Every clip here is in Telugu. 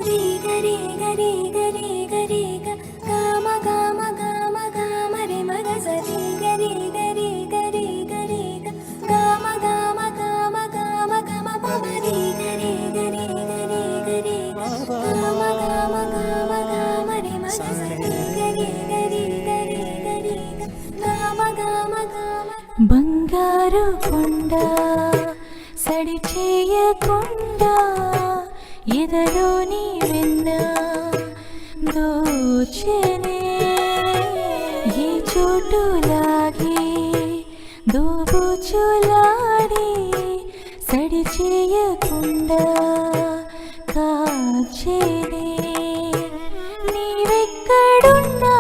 రీ గరి గరి గరి గరి గామ గామ గామ గామ రే మగ సరి గరి గరి గరి గరి గామ గామ గామ గామ గమ పమ రీ గరి గరి గరి గరి గామ గామ గామ గామ రే మగ సరి గరి గరి గరి గరి గామ గామ గామ బంగారు కొండ సడి చేయకుండా ఎదలోని వెన్న దోచెనే ఏ చోటులాగే దోబుచులాడి సడి చేయకుండా కాచెనే నీవెక్కడున్నా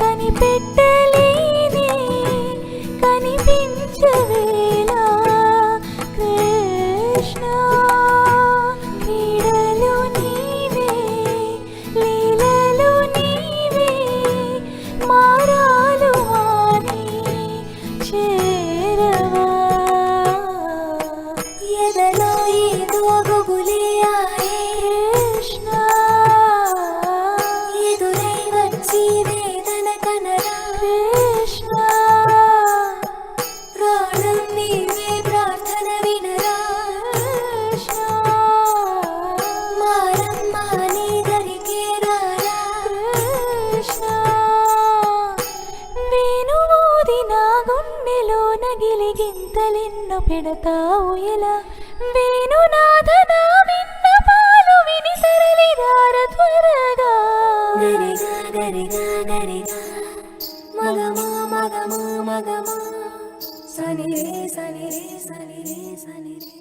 కనిపెట్టలేని కనిపించవేలా కృష్ణ క్రీడలు నీవే లీలలు నీవే మారాలు మాని చేరవా ఎదలో ఏదో గుబులే ఆడే కృష్ణ ఎదురై వచ్చి వేదన కనరా కృష్ణ ప్రాణం నీవే ప్రార్థన వినరా కృష్ణ మారమ్మా నీ దరికే రారా కృష్ణ వేణువూది నా గుండెలో నగిలి గింతలెన్నో పెడతావు ఎలా వేణునాథ నా విన్నపాలు విని తరలి రార త్వరగా గరిగా గరిగా గరిగా మగమా మగమా మగమా సని రే సని రే సని రే సని రే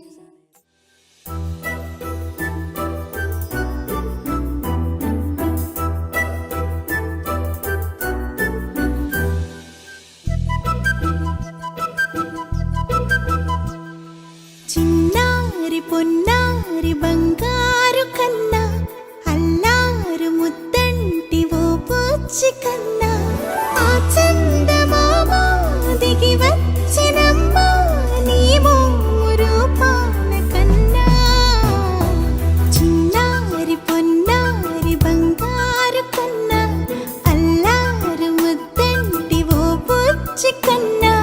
చిన్నారి పొన్నారి బంగారు కన్నా అల్లారు ముద్దంటి ఓ పుచ్చి కన్నా ఆ చందమామ దిగి వచ్చినమ్మా నీ మోము పాల కన్నా చిన్నారి పొన్నారి బంగారు కన్నా అల్లారు ముద్దంటి ఓ పుచ్చి కన్నా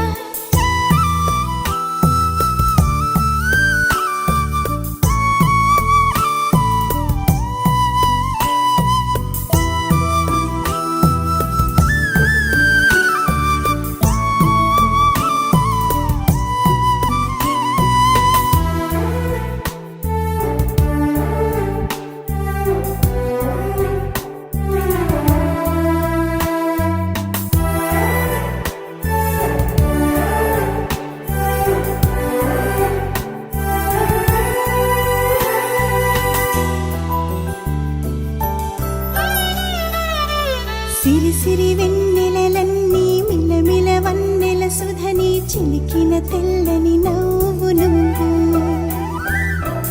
సిరి సిరి వెన్నెలలన్నీ మిలమిల వన్నెల సుధని చిలికిన తెల్లని నవ్వు నువ్వు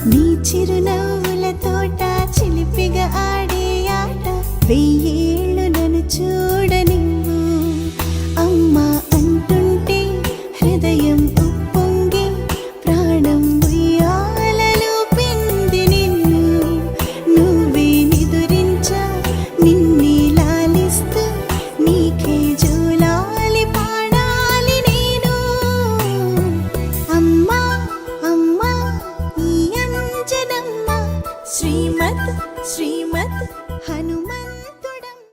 నీ చిరునవ్వుల తోట చిలిపిగా ఆడే ఆట వెయ్యేళ్ళు నన్ను చూడనివ్వు అమ్మా అంటుంటే హృదయం ఉప్పొంగి ప్రాణం ఉయ్యాలలో పిండి నిన్ను నువ్వే నిదురించా నిన్నే నీకే జోలాలి పాడాలి నేను అమ్మా అమ్మా ఈ అంజనమ్మ శ్రీమద్ శ్రీమద్ హనుమ